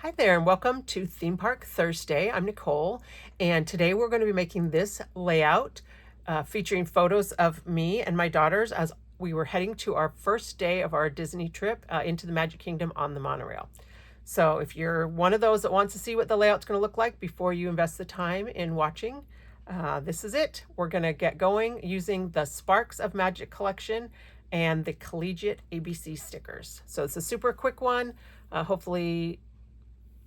Hi there and welcome to Theme Park Thursday. I'm Nicole and today we're going to be making this layout featuring photos of me and my daughters as we were heading to our first day of our Disney trip into the Magic Kingdom on the monorail. So if you're one of those that wants to see what the layout's going to look like before you invest the time in watching, this is it. We're going to get going using the Sparks of Magic collection and the Collegiate ABC stickers. So it's a super quick one. Hopefully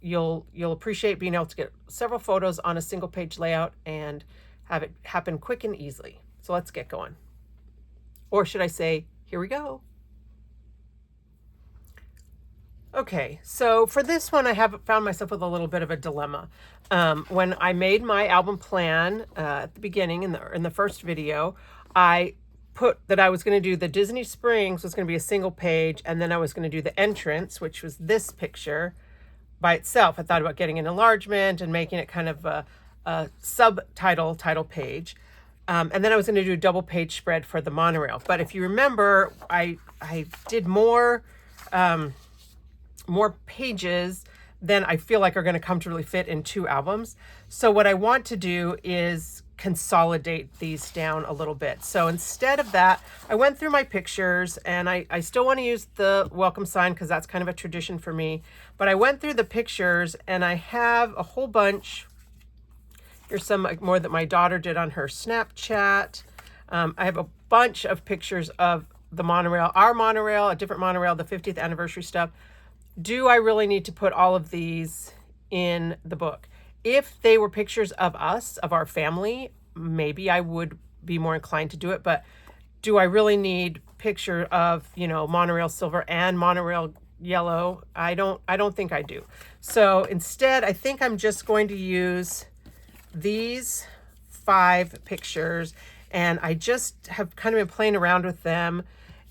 you'll appreciate being able to get several photos on a single page layout and have it happen quick and easily. So let's get going. Or should I say, here we go. Okay, so for this one, I have found myself with a little bit of a dilemma. When I made my album plan at the beginning in the first video, I put that I was going to do the Disney Springs was going to be a single page, and then I was going to do the entrance, which was this picture by itself. I thought about getting an enlargement and making it kind of a subtitle title page. And then I was going to do a double page spread for the monorail. But if you remember, I did more pages than I feel like are going to comfortably fit in two albums. So what I want to do is consolidate these down a little bit. So instead of that, I went through my pictures, and I still want to use the welcome sign because that's kind of a tradition for me. But I went through the pictures and I have a whole bunch. Here's some more that my daughter did on her Snapchat. I have a bunch of pictures of the monorail, our monorail, a different monorail, the 50th anniversary stuff. Do I really need to put all of these in the book? If they were pictures of us, of our family, maybe I would be more inclined to do it. But do I really need picture of, monorail silver and monorail yellow? I don't think I do. So instead, I think I'm just going to use these 5 pictures, and I just have kind of been playing around with them.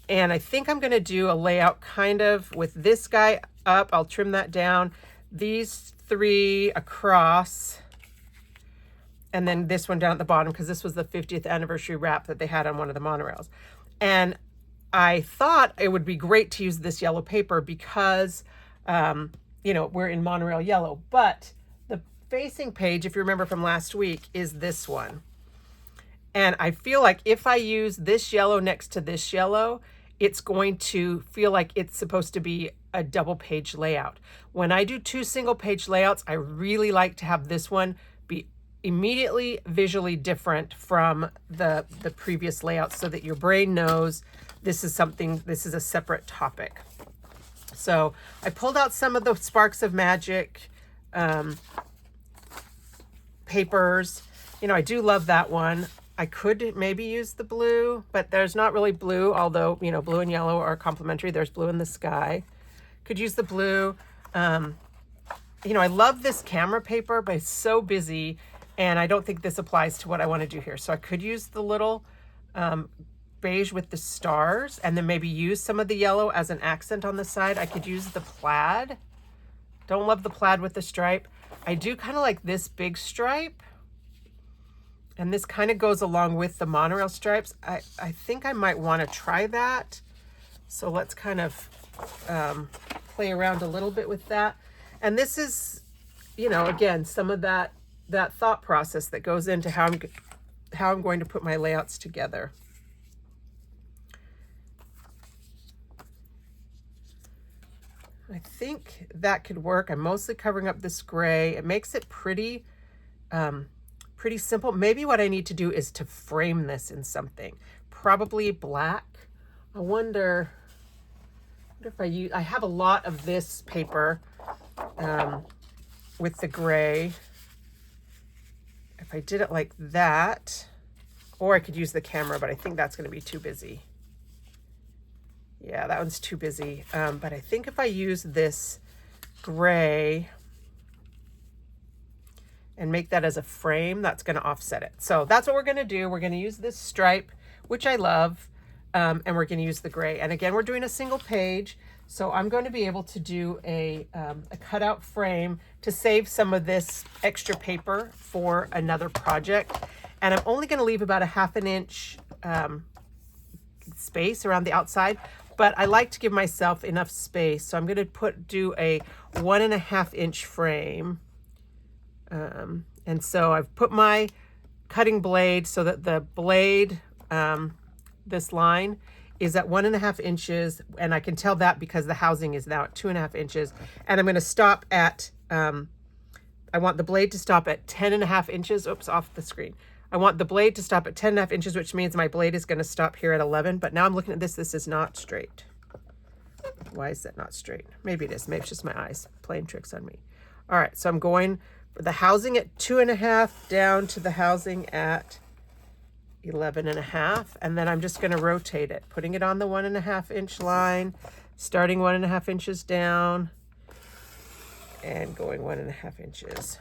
And I think I'm going to do a layout kind of with this guy up. I'll trim that down. These 3 across, and then this one down at the bottom, because this was the 50th anniversary wrap that they had on one of the monorails. And I thought it would be great to use this yellow paper because, we're in monorail yellow. But the facing page, if you remember from last week, is this one. And I feel like if I use this yellow next to this yellow, it's going to feel like it's supposed to be a double page layout. When I do 2 single page layouts, I really like to have this one be immediately visually different from the previous layout so that your brain knows this is a separate topic. So I pulled out some of the Sparks of Magic papers. I do love that one. I could maybe use the blue, but there's not really blue, although, blue and yellow are complementary. There's blue in the sky. Could use the blue. I love this camera paper, but it's so busy, and I don't think this applies to what I want to do here. So I could use the little beige with the stars, and then maybe use some of the yellow as an accent on the side. I could use the plaid. Don't love the plaid with the stripe. I do kind of like this big stripe. And this kind of goes along with the monorail stripes. I think I might want to try that. So let's kind of play around a little bit with that. And this is, again, some of that thought process that goes into how I'm going to put my layouts together. I think that could work. I'm mostly covering up this gray. It makes it pretty simple. Maybe what I need to do is to frame this in something, probably black. I wonder if I have a lot of this paper with the gray. If I did it like that, or I could use the camera, but I think that's going to be too busy. Yeah, that one's too busy. But I think if I use this gray and make that as a frame, that's going to offset it. So that's what we're going to do. We're going to use this stripe, which I love, and we're going to use the gray. And again, we're doing a single page, so I'm going to be able to do a cutout frame to save some of this extra paper for another project. And I'm only going to leave about a 1/2 inch space around the outside. but I like to give myself enough space. So I'm going to do a 1.5 inch frame. And so I've put my cutting blade so that the blade, this line is at 1.5 inches. And I can tell that because the housing is now at 2.5 inches. And I'm going to stop at, I want the blade to stop at 10.5 inches. Oops, off the screen. I want the blade to stop at 10.5 inches, which means my blade is going to stop here at 11. But now I'm looking at this. This is not straight. Why is that not straight? Maybe it is. Maybe it's just my eyes playing tricks on me. All right, so I'm going for the housing at 2.5 down to the housing at 11.5. And then I'm just going to rotate it, putting it on the 1.5 inch line, starting 1.5 inches down and going 1.5 inches.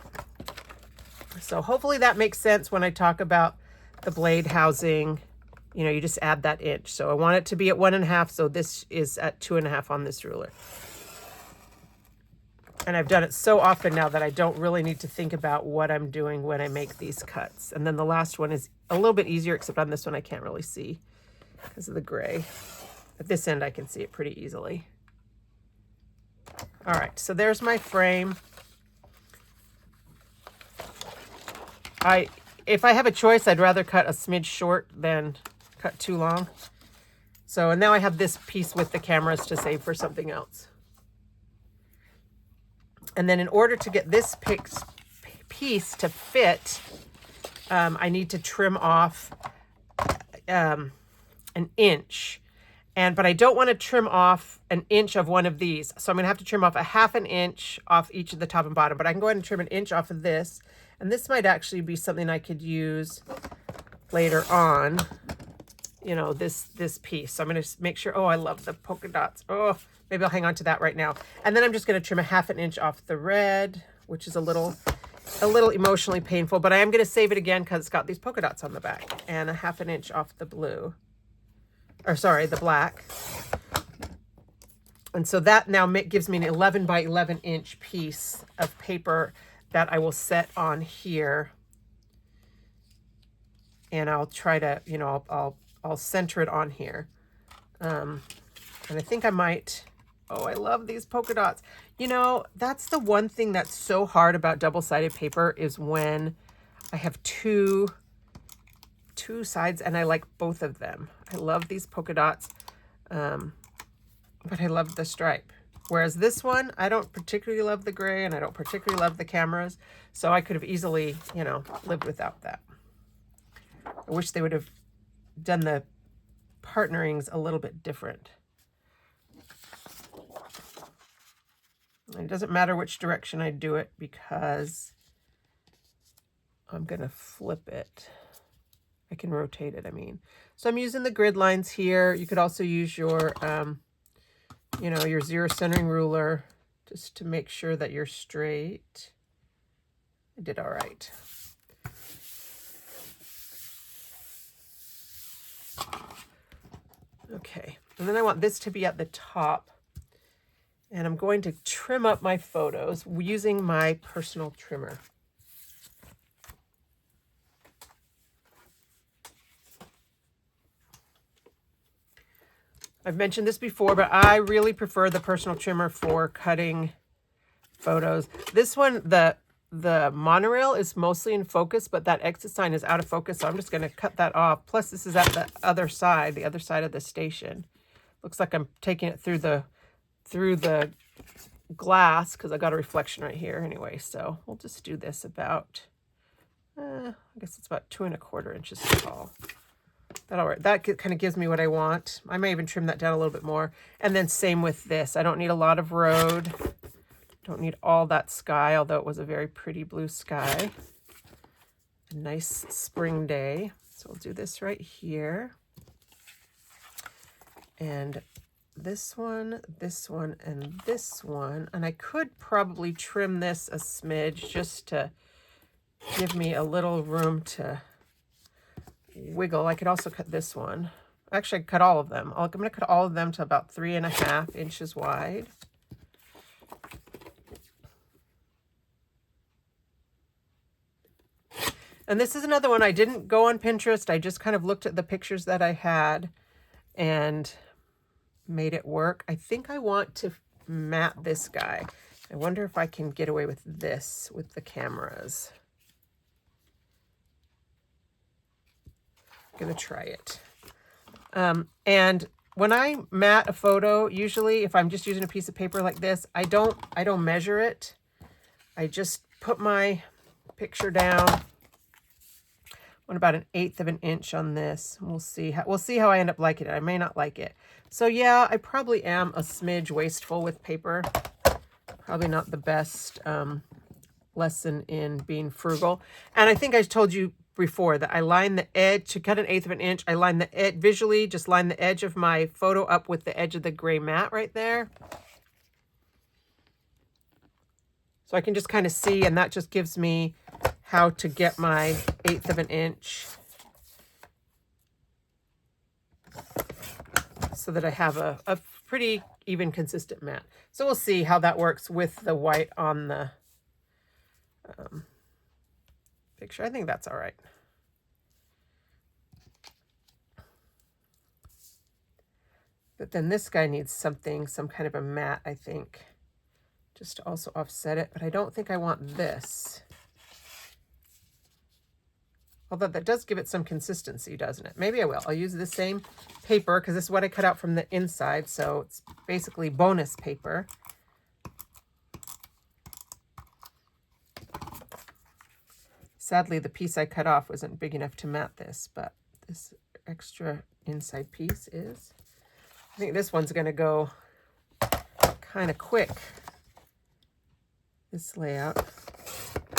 So hopefully that makes sense when I talk about the blade housing. You know, you just add that inch. So I want it to be at 1.5. So this is at 2.5 on this ruler. And I've done it so often now that I don't really need to think about what I'm doing when I make these cuts. And then the last one is a little bit easier, except on this one I can't really see because of the gray. At this end I can see it pretty easily. All right, so there's my frame. If I have a choice, I'd rather cut a smidge short than cut too long. So, and now I have this piece with the cameras to save for something else. And then in order to get this piece to fit, I need to trim off an inch. But I don't want to trim off an inch of one of these. So I'm going to have to trim off a 1/2 inch off each of the top and bottom. But I can go ahead and trim an inch off of this. And this might actually be something I could use later on, you know, this piece. So I'm going to make sure, oh, I love the polka dots. Oh, maybe I'll hang on to that right now. And then I'm just going to trim a 1/2 inch off the red, which is a little emotionally painful, but I am going to save it again because it's got these polka dots on the back, and a 1/2 inch off the blue, or sorry, the black. And so that now gives me an 11 by 11 inch piece of paper that I will set on here. And I'll try to, you know, I'll center it on here. And I think I might, oh, I love these polka dots. You know, that's the one thing that's so hard about double-sided paper is when I have two sides and I like both of them. I love these polka dots, but I love the stripe. Whereas this one, I don't particularly love the gray and I don't particularly love the cameras. So I could have easily, you know, lived without that. I wish they would have done the partnerings a little bit different. And it doesn't matter which direction I do it because I'm going to flip it. I can rotate it, I mean. So I'm using the grid lines here. You could also use your, you know, your zero centering ruler just to make sure that you're straight. I did all right. Okay, and then I want this to be at the top. And I'm going to trim up my photos using my personal trimmer. I've mentioned this before, but I really prefer the personal trimmer for cutting photos. This one, the monorail is mostly in focus, but that exit sign is out of focus, so I'm just going to cut that off. Plus, this is at the other side of the station. Looks like I'm taking it through the glass because I got a reflection right here anyway. So we'll just do this about, I guess it's about 2¼ inches tall. That kind of gives me what I want. I may even trim that down a little bit more. And then same with this. I don't need a lot of road. Don't need all that sky, although it was a very pretty blue sky. A nice spring day. So we'll do this right here. And this one, and this one. And I could probably trim this a smidge just to give me a little room to wiggle. I could also cut this one. Actually, I cut all of them. I'm going to cut all of them to about 3.5 inches wide. And this is another one. I didn't go on Pinterest. I just kind of looked at the pictures that I had. And made it work. I think I want to matte this guy. I wonder if I can get away with this with the cameras. I'm gonna try it. And when I matte a photo, usually if I'm just using a piece of paper like this, I don't measure it. I just put my picture down. What about 1/8 of an inch on this? We'll see how I end up liking it. I may not like it. So yeah, I probably am a smidge wasteful with paper. Probably not the best lesson in being frugal. And I think I told you before that I line the edge to cut 1/8 of an inch. I line the edge visually, just line the edge of my photo up with the edge of the gray mat right there. So I can just kind of see, and that just gives me how to get my 1/8 of an inch so that I have a pretty even consistent mat. So we'll see how that works with the white on the picture. I think that's all right. But then this guy needs some kind of a matte, I think, just to also offset it. But I don't think I want this. Although that does give it some consistency, doesn't it? Maybe I will. I'll use the same paper because this is what I cut out from the inside. So it's basically bonus paper. Sadly, the piece I cut off wasn't big enough to matte this, but this extra inside piece is. I think this one's going to go kind of quick, this layout.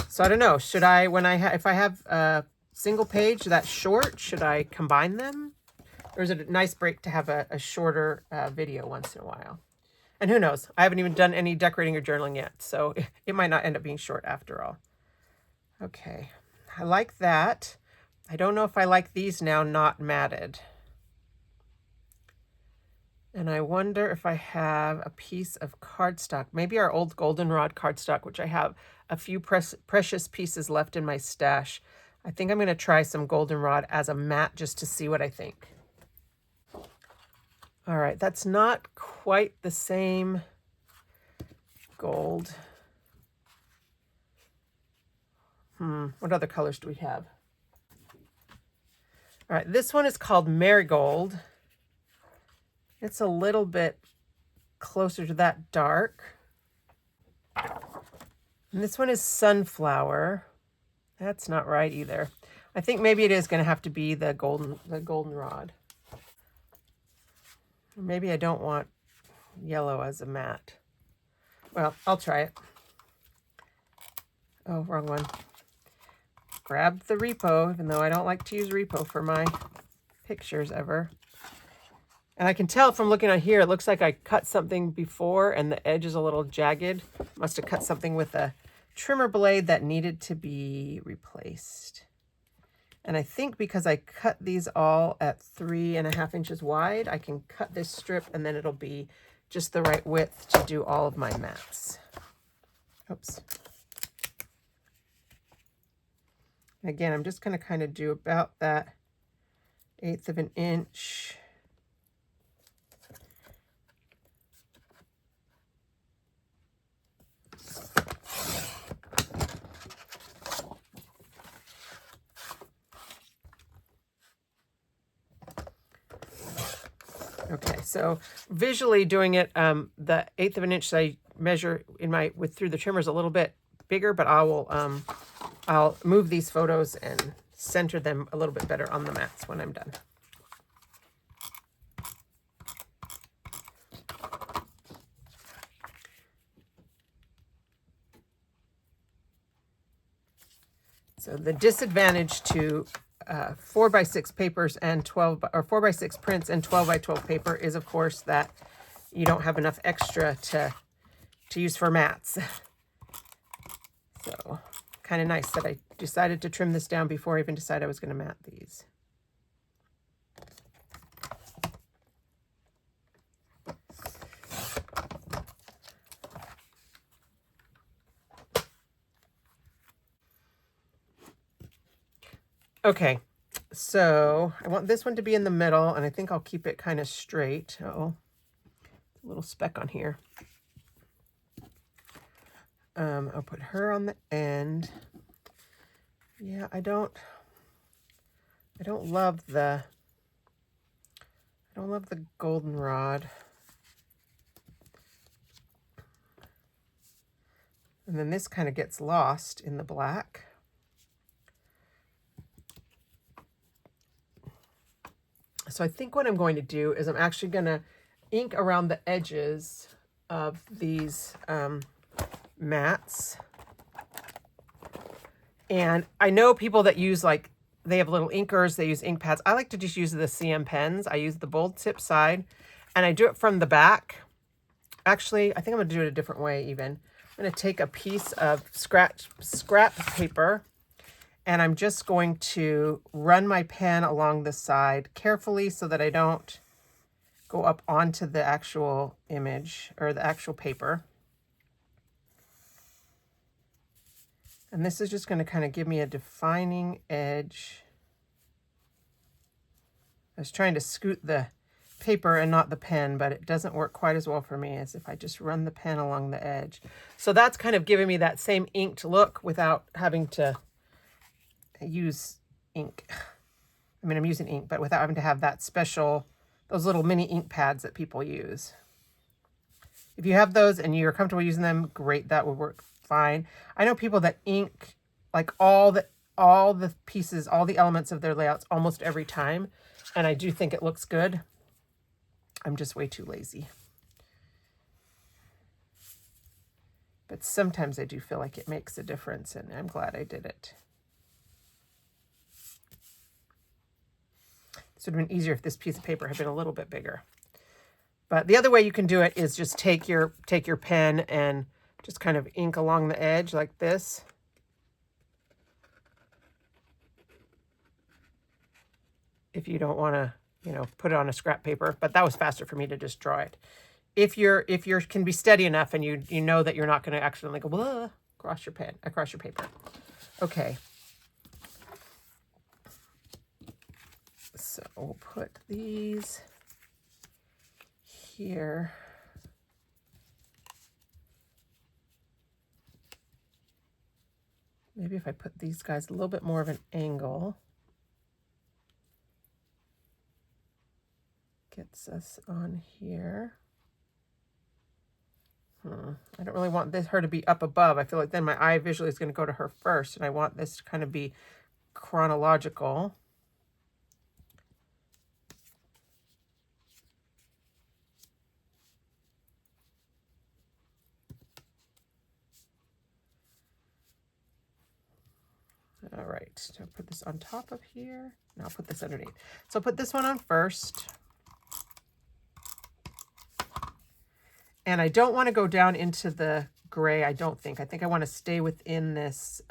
So I don't know, should I, if I have a single page that's short, should I combine them? Or is it a nice break to have a shorter video once in a while? And who knows, I haven't even done any decorating or journaling yet, so it might not end up being short after all. Okay, I like that. I don't know if I like these now not matted. And I wonder if I have a piece of cardstock, maybe our old goldenrod cardstock, which I have a few precious pieces left in my stash. I think I'm going to try some goldenrod as a matte just to see what I think. All right, that's not quite the same gold. What other colors do we have? All right, this one is called Marigold. It's a little bit closer to that dark. And this one is Sunflower. That's not right either. I think maybe it is going to have to be the goldenrod. Maybe I don't want yellow as a matte. Well, I'll try it. Oh, wrong one. Grabbed the repo, even though I don't like to use repo for my pictures ever. And I can tell from looking on here, it looks like I cut something before and the edge is a little jagged. Must have cut something with a trimmer blade that needed to be replaced. And I think because I cut these all at 3.5 inches wide, I can cut this strip and then it'll be just the right width to do all of my mats. Oops. Again, I'm just going to kind of do about that 1/8 of an inch. Okay, so visually doing it, the 1/8 of an inch I measure through the trimmer is a little bit bigger, but I'll move these photos and center them a little bit better on the mats when I'm done. So the disadvantage to 4x6 papers and 4x6 prints and 12x12 paper is, of course, that you don't have enough extra to use for mats. So kind of nice that I decided to trim this down before I even decided I was going to mat these. Okay, so I want this one to be in the middle, and I think I'll keep it kind of straight. Uh-oh. little speck on here. I'll put her on the end. Yeah, I don't love the goldenrod. And then this kind of gets lost in the black. So I think what I'm going to do is I'm actually going to ink around the edges of these mats. And I know people that use, like, they have little inkers, they use ink pads. I like to just use the CM pens. I use the bold tip side, and I do it from the back. Actually, I think I'm going to do it a different way even. I'm going to take a piece of scrap paper, and I'm just going to run my pen along the side carefully so that I don't go up onto the actual image or the actual paper. And this is just going to kind of give me a defining edge. I was trying to scoot the paper and not the pen, but it doesn't work quite as well for me as if I just run the pen along the edge. So that's kind of giving me that same inked look without having to use ink. I mean, I'm using ink, but without having to have that special, those little mini ink pads that people use. If you have those and you're comfortable using them, great, that would work fine. I know people that ink like all the pieces, all the elements of their layouts almost every time, and I do think it looks good. I'm just way too lazy. But sometimes I do feel like it makes a difference, and I'm glad I did it. This would have been easier if this piece of paper had been a little bit bigger. But the other way you can do it is just take your pen and just kind of ink along the edge like this. If you don't want to, you know, put it on a scrap paper, but that was faster for me to just draw it. If you're can be steady enough and you know that you're not going to accidentally go blah, across your paper. Okay. So we'll put these here. Maybe if I put these guys a little bit more of an angle, gets us on here. I don't really want her to be up above. I feel like then my eye visually is going to go to her first, and I want this to kind of be chronological. All right, so I'll put this on top of here. Now I'll put this underneath. So I'll put this one on first. And I don't want to go down into the gray, I don't think. I think I want to stay within this,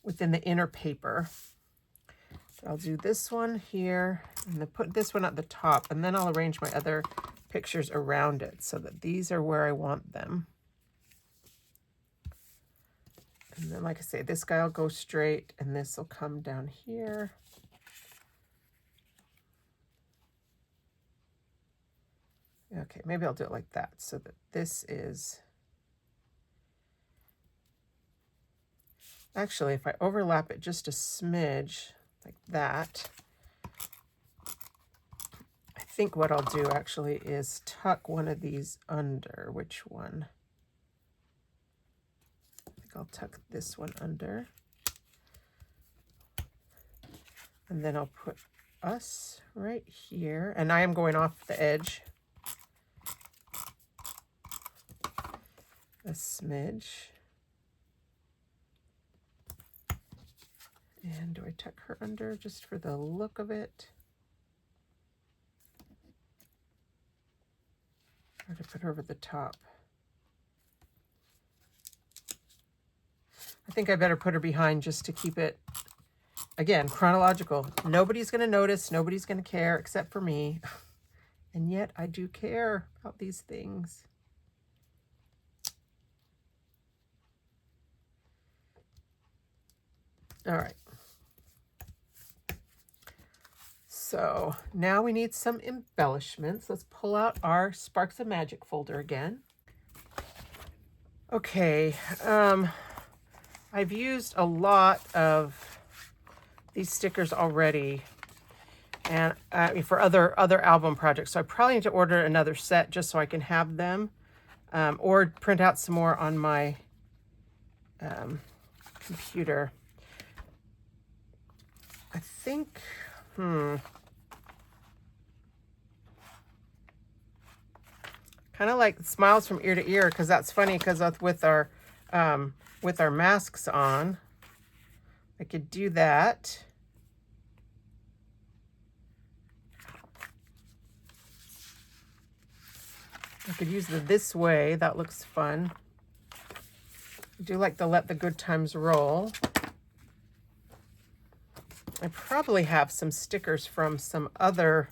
within the inner paper. So I'll do this one here, and then put this one at the top, and then I'll arrange my other pictures around it so that these are where I want them. And then, like I say, this guy will go straight, and this will come down here. Okay, maybe I'll do it like that so that this is... Actually, if I overlap it just a smidge like that, I think what I'll do actually is tuck one of these under. Which one? I think I'll tuck this one under. And then I'll put us right here. And I am going off the edge a smidge. And do I tuck her under just for the look of it? Or to put her over the top? I think I better put her behind just to keep it, again, chronological. Nobody's going to notice, nobody's going to care except for me. And yet I do care about these things. All right. So now we need some embellishments. Let's pull out our Sparks of Magic folder again. Okay, I've used a lot of these stickers already, and for other album projects. So I probably need to order another set just so I can have them, or print out some more on my computer. I think, kind of like smiles from ear to ear, because that's funny, because with our masks on, I could do that. I could use the this way. That looks fun. I do like to let the good times roll. I probably have some stickers from some other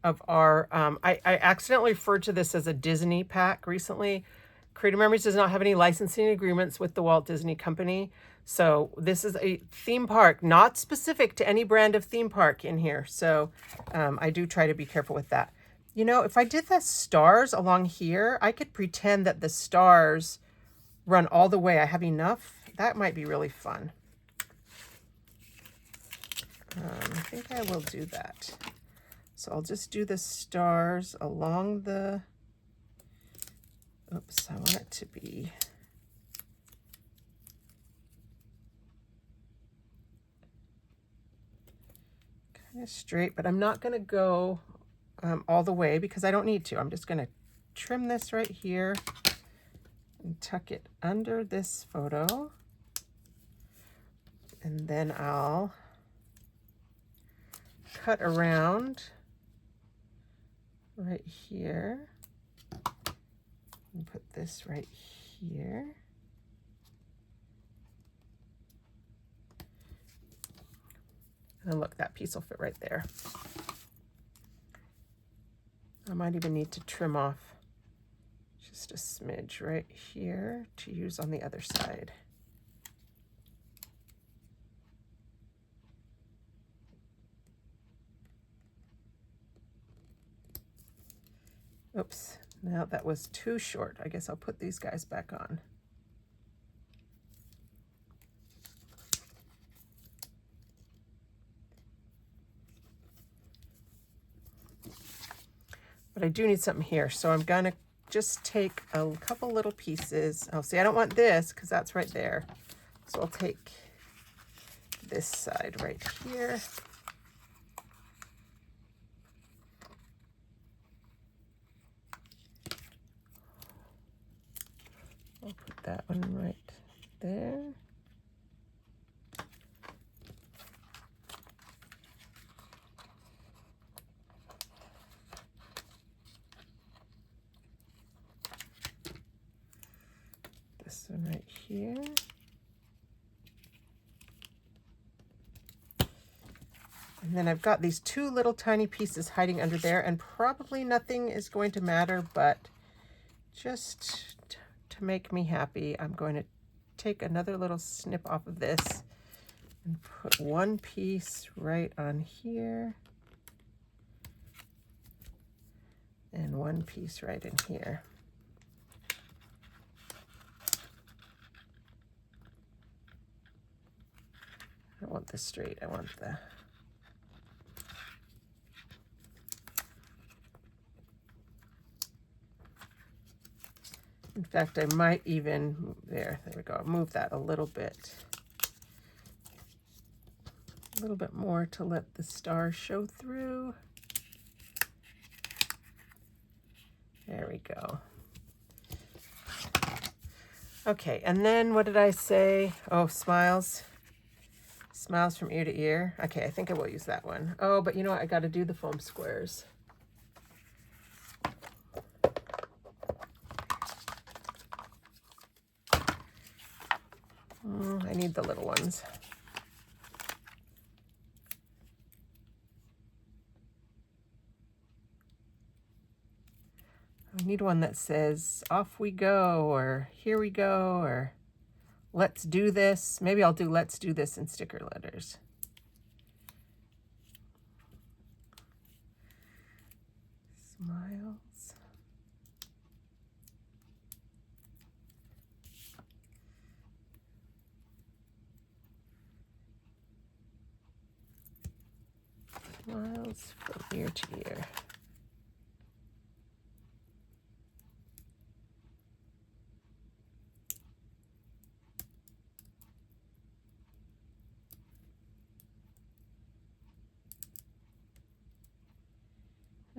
of our, I accidentally referred to this as a Disney pack recently. Creative Memories does not have any licensing agreements with the Walt Disney Company. So this is a theme park, not specific to any brand of theme park in here. So I do try to be careful with that. You know, if I did the stars along here, I could pretend that the stars run all the way. I have enough. That might be really fun. I think I will do that. So I'll just do the stars along the, oops, I want it to be kind of straight, but I'm not going to go all the way because I don't need to. I'm just going to trim this right here and tuck it under this photo. And then I'll cut around right here and put this right here. And look, that piece will fit right there. I might even need to trim off just a smidge right here to use on the other side. Oops, now that was too short. I guess I'll put these guys back on. But I do need something here, so I'm gonna just take a couple little pieces. Oh, see, I don't want this because that's right there. So I'll take this side right here. I'll put that one right there. This one right here. And then I've got these two little tiny pieces hiding under there, and probably nothing is going to matter, but just to make me happy, I'm going to take another little snip off of this and put one piece right on here and one piece right in here. I don't want this straight, I want the in fact, I might even, there we go, move that a little bit more to let the stars show through. There we go. Okay, and then what did I say? Oh, smiles. Smiles from ear to ear. Okay, I think I will use that one. Oh, but you know what? I got to do the foam squares. I need the little ones. I need one that says, off we go, or here we go, or let's do this. Maybe I'll do let's do this in sticker letters. Smiles. Smiles from year to year.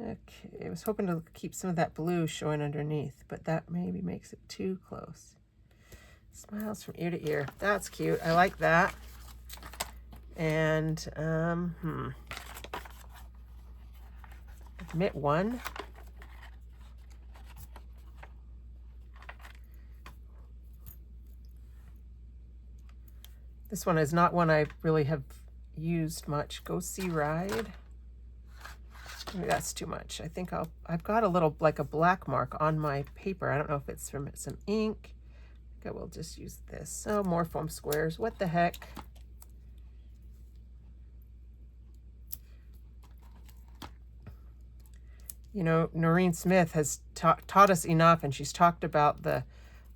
Okay, I was hoping to keep some of that blue showing underneath, but that maybe makes it too close. Smiles from ear to ear. That's cute. I like that. And, admit one. This one is not one I really have used much. Go See Ride. Maybe that's too much. I think I've got a little, like a black mark on my paper. I don't know if it's from some ink. I think I will just use this. Oh, more foam squares. What the heck? You know, Noreen Smith has taught us enough, and she's talked about the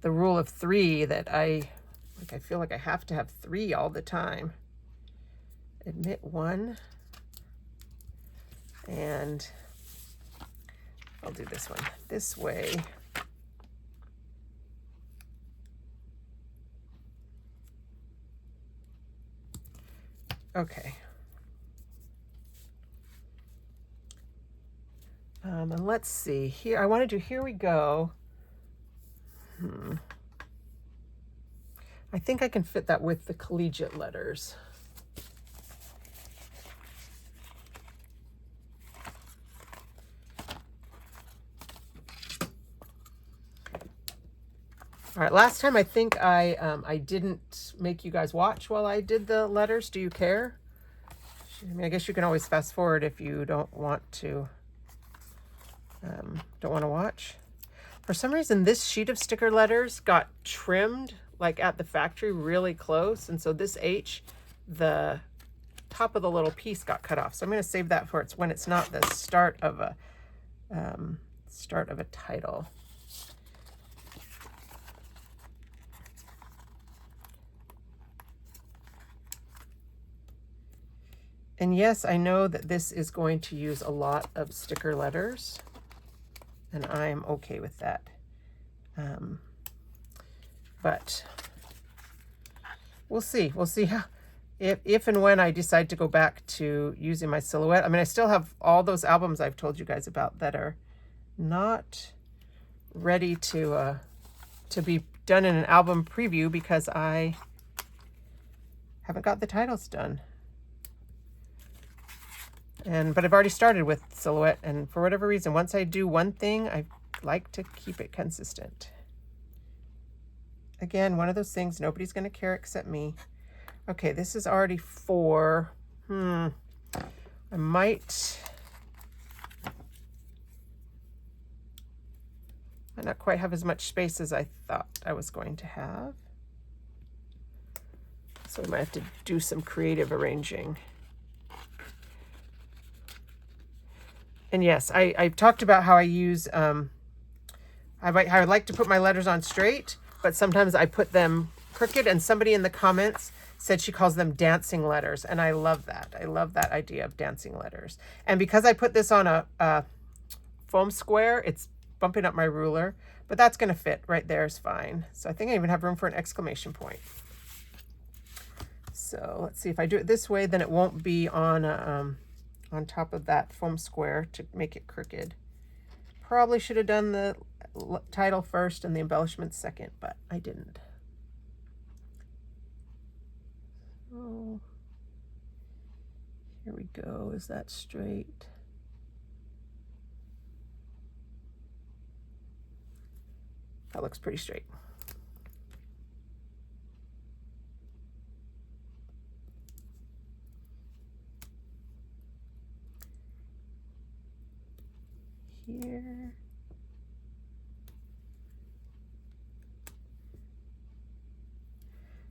rule of 3 that I feel like I have to have 3 all the time. Admit one. And I'll do this one this way. Okay. And let's see here. I want to do Here We Go. I think I can fit that with the Collegiate letters. All right, last time I think I didn't make you guys watch while I did the letters. Do you care? I mean, I guess you can always fast forward if you don't want to watch. For some reason, this sheet of sticker letters got trimmed like at the factory really close, and so this H, the top of the little piece got cut off. So I'm going to save that for when it's not the start of a title. And yes, I know that this is going to use a lot of sticker letters, and I'm okay with that. But we'll see. We'll see how, if and when I decide to go back to using my silhouette. I mean, I still have all those albums I've told you guys about that are not ready to be done in an album preview because I haven't got the titles done. But I've already started with silhouette, and for whatever reason, once I do one thing, I like to keep it consistent. Again, one of those things nobody's going to care except me. Okay, this is already 4. I might not quite have as much space as I thought I was going to have. So I might have to do some creative arranging. And yes, I've talked about how I use, I would like to put my letters on straight, but sometimes I put them crooked, and somebody in the comments said she calls them dancing letters, and I love that. I love that idea of dancing letters. And because I put this on a foam square, it's bumping up my ruler, but that's going to fit right there is fine. So I think I even have room for an exclamation point. So let's see, if I do it this way, then it won't be on top of that foam square to make it crooked. Probably should have done the title first and the embellishment second, but I didn't. So here we go. Is that straight? That looks pretty straight. Here.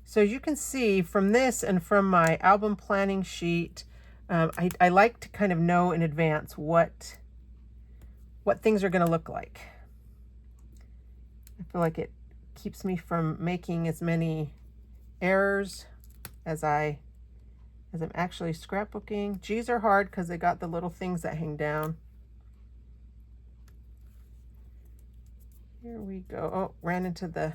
So you can see from this and from my album planning sheet, I like to kind of know in advance what what things are going to look like. I feel like it keeps me from making as many errors as I'm actually scrapbooking. G's are hard because they got the little things that hang down. Here we go. Oh, ran into the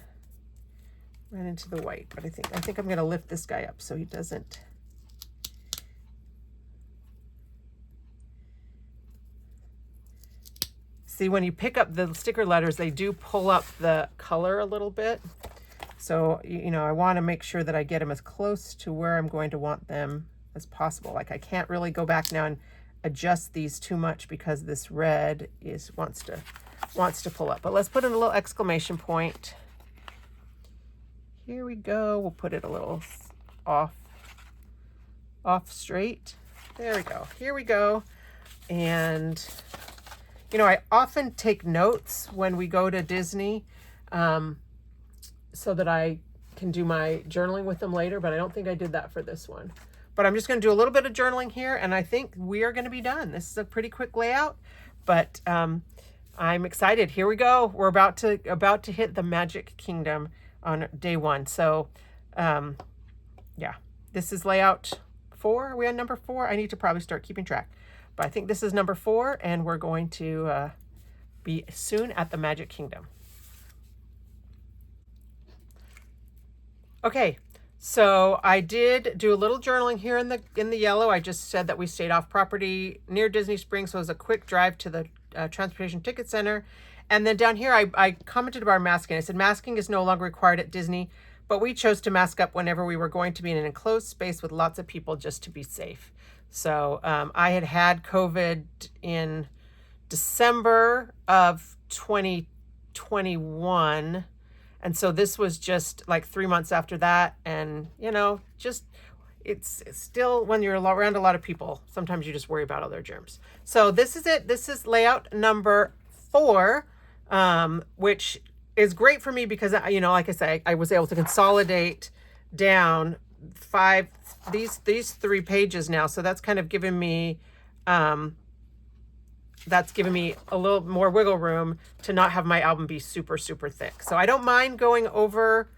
white, but I think I'm going to lift this guy up so he doesn't. See, when you pick up the sticker letters, they do pull up the color a little bit. So, you know, I want to make sure that I get them as close to where I'm going to want them as possible. Like, I can't really go back now and adjust these too much because this red wants to pull up. But let's put in a little exclamation point. Here we go. We'll put it a little off straight. There we go. Here we go. And you know, I often take notes when we go to Disney so that I can do my journaling with them later, but I don't think I did that for this one. But I'm just going to do a little bit of journaling here, and I think we are going to be done. This is a pretty quick layout, but I'm excited. Here we go. We're about to hit the Magic Kingdom on day 1. So yeah, this is layout 4. Are we on number 4? I need to probably start keeping track. But I think this is number 4, and we're going to be soon at the Magic Kingdom. Okay, so I did do a little journaling here in the yellow. I just said that we stayed off property near Disney Springs, so it was a quick drive to the Transportation Ticket Center. And then down here, I commented about masking. I said masking is no longer required at Disney, but we chose to mask up whenever we were going to be in an enclosed space with lots of people just to be safe. So I had COVID in December of 2021. And so this was just like 3 months after that. And, you know, just it's still, when you're around a lot of people, sometimes you just worry about other germs. So this is it. This is layout number 4, which is great for me because, you know, like I say, I was able to consolidate down these 3 pages now. So that's kind of given me a little more wiggle room to not have my album be super, super thick. So I don't mind going over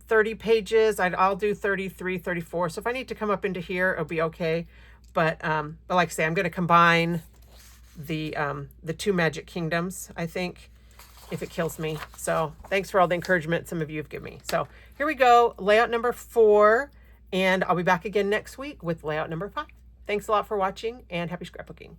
30 pages. I'll do 33, 34. So if I need to come up into here, it'll be okay. But like I say, I'm going to combine the 2 Magic Kingdoms, I think, if it kills me. So thanks for all the encouragement some of you have given me. So here we go, layout number 4. And I'll be back again next week with layout number 5. Thanks a lot for watching, and happy scrapbooking.